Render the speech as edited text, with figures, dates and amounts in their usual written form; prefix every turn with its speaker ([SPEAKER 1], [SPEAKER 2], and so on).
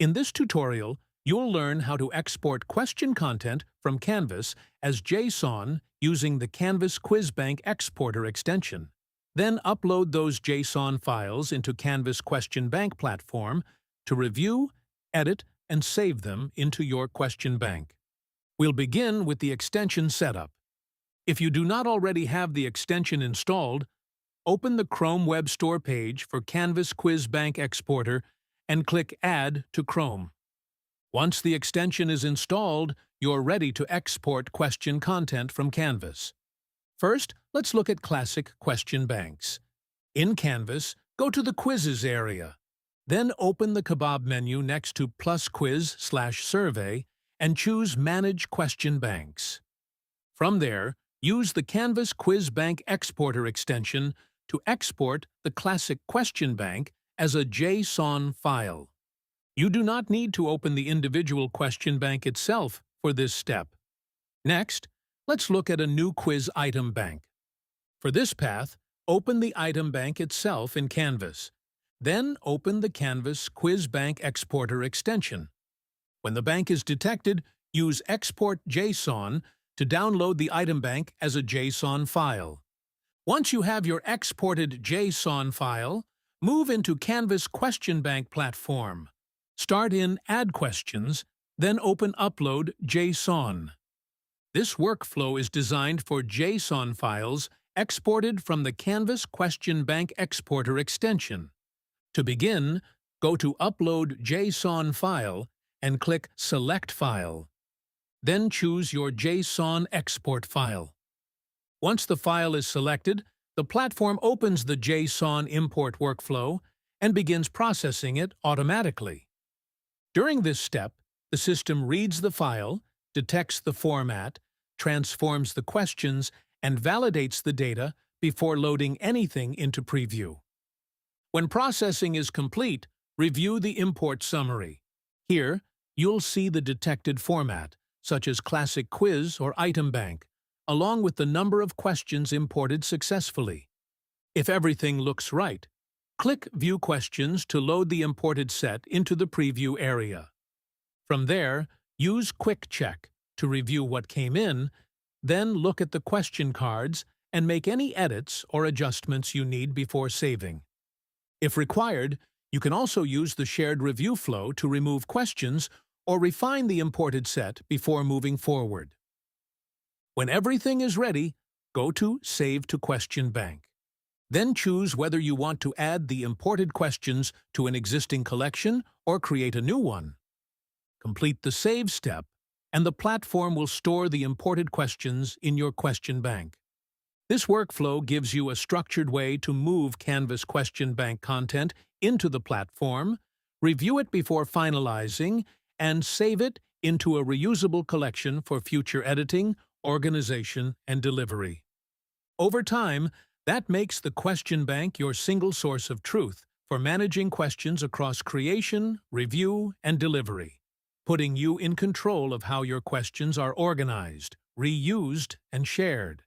[SPEAKER 1] In this tutorial, you'll learn how to export question content from Canvas as JSON using the Canvas Quiz Bank exporter extension. Then upload those JSON files into Canvas Question Bank platform to review, edit, and save them into your question bank. We'll begin with the extension setup. If you do not already have the extension installed, open the Chrome Web Store page for Canvas Quiz Bank Exporter and click Add to Chrome. Once the extension is installed, you're ready to export question content from Canvas. First, let's look at classic question banks. In Canvas, go to the Quizzes area. Then open the kebab menu next to Plus Quiz/Survey and choose Manage Question Banks. From there, use the Canvas Quiz Bank Exporter extension to export the classic question bank as a JSON file. You do not need to open the individual question bank itself for this step. Next, let's look at a new quiz item bank. For this path, open the item bank itself in Canvas. Then open the Canvas Quiz Bank Exporter extension. When the bank is detected, use Export JSON to download the item bank as a JSON file. Once you have your exported JSON file, move into Canvas Question Bank platform. Start in Add Questions, then open Upload JSON. This workflow is designed for JSON files exported from the Canvas Question Bank Exporter extension. To begin, go to Upload JSON File and click Select File. Then choose your JSON export file. Once the file is selected, the platform opens the JSON import workflow and begins processing it automatically. During this step, the system reads the file, detects the format, transforms the questions, and validates the data before loading anything into preview. When processing is complete, review the import summary. Here, you'll see the detected format, such as Classic Quiz or Item Bank, along with the number of questions imported successfully. If everything looks right, click View Questions to load the imported set into the preview area. From there, use Quick Check to review what came in, then look at the question cards and make any edits or adjustments you need before saving. If required, you can also use the shared review flow to remove questions or refine the imported set before moving forward. When everything is ready, go to Save to Question Bank. Then choose whether you want to add the imported questions to an existing collection or create a new one. Complete the Save step, and the platform will store the imported questions in your question bank. This workflow gives you a structured way to move Canvas Question Bank content into the platform, review it before finalizing, and save it into a reusable collection for future editing, organization, and delivery. Over time, that makes the question bank your single source of truth for managing questions across creation, review, and delivery, putting you in control of how your questions are organized, reused, and shared.